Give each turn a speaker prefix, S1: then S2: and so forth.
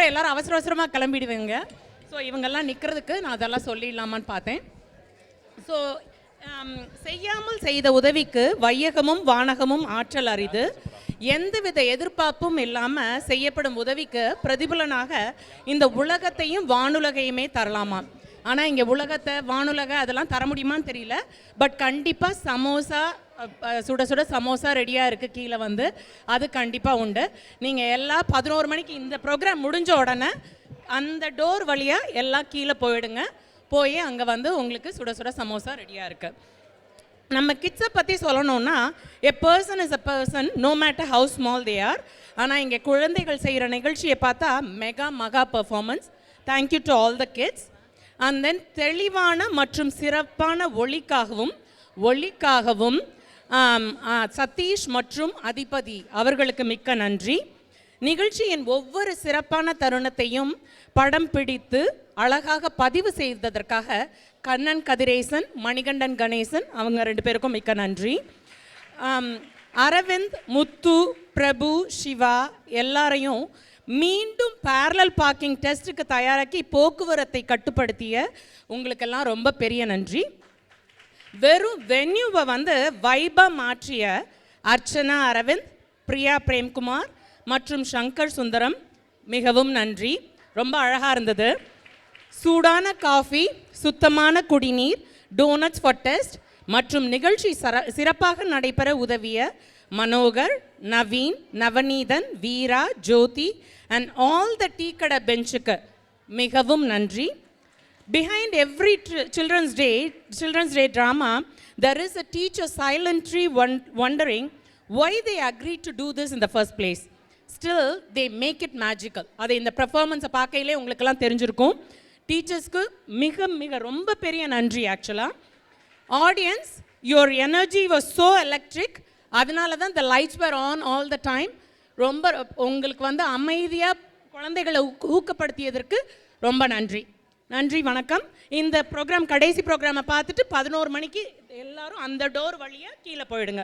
S1: அதுக்கப்புறம் எல்லாரும் அவசர அவசரமாக கிளம்பிடுவேங்க. ஸோ இவங்கெல்லாம் நிற்கிறதுக்கு நான் அதெல்லாம் சொல்லிடலாமான்னு பார்த்தேன். ஸோ செய்யாமல் செய்த உதவிக்கு வையகமும் வானகமும் ஆற்றல் அரிது. எந்தவித எதிர்பார்ப்பும் இல்லாமல் செய்யப்படும் உதவிக்கு பிரதிபலனாக இந்த உலகத்தையும் வானுலகையுமே தரலாமாம். ஆனால் இங்கே உலகத்தை வானுலக அதெல்லாம் தர முடியுமான்னு தெரியல. பட் கண்டிப்பாக சமோசா, சுட சுட சமோசா ரெடியாக இருக்குது கீழே வந்து, அது கண்டிப்பாக உண்டு. நீங்கள் எல்லாம் 11 மணிக்கு இந்த ப்ரோக்ராம் முடிஞ்ச உடனே அந்த டோர் வழியாக எல்லாம் கீழே போயிடுங்க. போய் அங்கே வந்து உங்களுக்கு சுட சுட சமோசா ரெடியாக இருக்குது. நம்ம கிட்ஸை பற்றி சொல்லணும்னா a person is a person no matter how small they are. ஆனால் இங்கே குழந்தைகள் செய்கிற நிகழ்ச்சியை பார்த்தா மகா performance. Thank you to all the kids. And then தெளிவான மற்றும் சிறப்பான ஒளிக்காகவும் சதீஷ் மற்றும் அதிபதி அவர்களுக்கு மிக்க நன்றி. நிகழ்ச்சியின் ஒவ்வொரு சிறப்பான தருணத்தையும் படம் பிடித்து அழகாக பதிவு செய்ததற்காக கண்ணன் கதிரேசன், மணிகண்டன் கணேசன் அவங்க 2 பேருக்கும் மிக்க நன்றி. அரவிந்த், முத்து, பிரபு, சிவா எல்லாரையும் மீண்டும் பேரலல் பார்க்கிங் டெஸ்ட்டுக்கு தயாராக்கி போக்குவரத்தை கட்டுப்படுத்திய உங்களுக்கெல்லாம் ரொம்ப பெரிய நன்றி. வெறும் வென்யூவை வந்து வைபாக மாற்றிய அர்ச்சனா அரவிந்த், பிரியா பிரேம்குமார் மற்றும் சங்கர் சுந்தரம் மிகவும் நன்றி. ரொம்ப அழகாக இருந்தது. சூடான காஃபி, சுத்தமான குடிநீர், டோனட்ஸ் ஃபார் டெஸ்ட் மற்றும் நிகழ்ச்சி சிறப்பாக நடைபெற உதவிய மனோகர், நவீன், நவநீதன், வீரா, ஜோதி அண்ட் ஆல் த டீ கடை பெஞ்சுக்கு மிகவும் நன்றி. Behind every Children's Day drama, there is a teacher silently wondering why they agreed to do this in the first place. Still, they make it magical. அது இந்த பெர்ஃபார்மன்ஸை பார்க்கையிலே உங்களுக்கெல்லாம் தெரிஞ்சிருக்கும். டீச்சர்ஸ்க்கு மிக மிக ரொம்ப பெரிய நன்றி. ஆக்சுவலாக audience, your energy was so electric. அதனால தான் the lights were on all the time. ரொம்ப உங்களுக்கு வந்து அமைதியாக குழந்தைகளை ஊக்கப்படுத்தியதற்கு ரொம்ப நன்றி. நன்றி, வணக்கம். இந்த ப்ரோக்ராம் கடைசி ப்ரோக்ராமை பார்த்துட்டு 11 மணிக்கு எல்லாரும் அந்த டோர் வழியாக கீழே போயிடுங்க.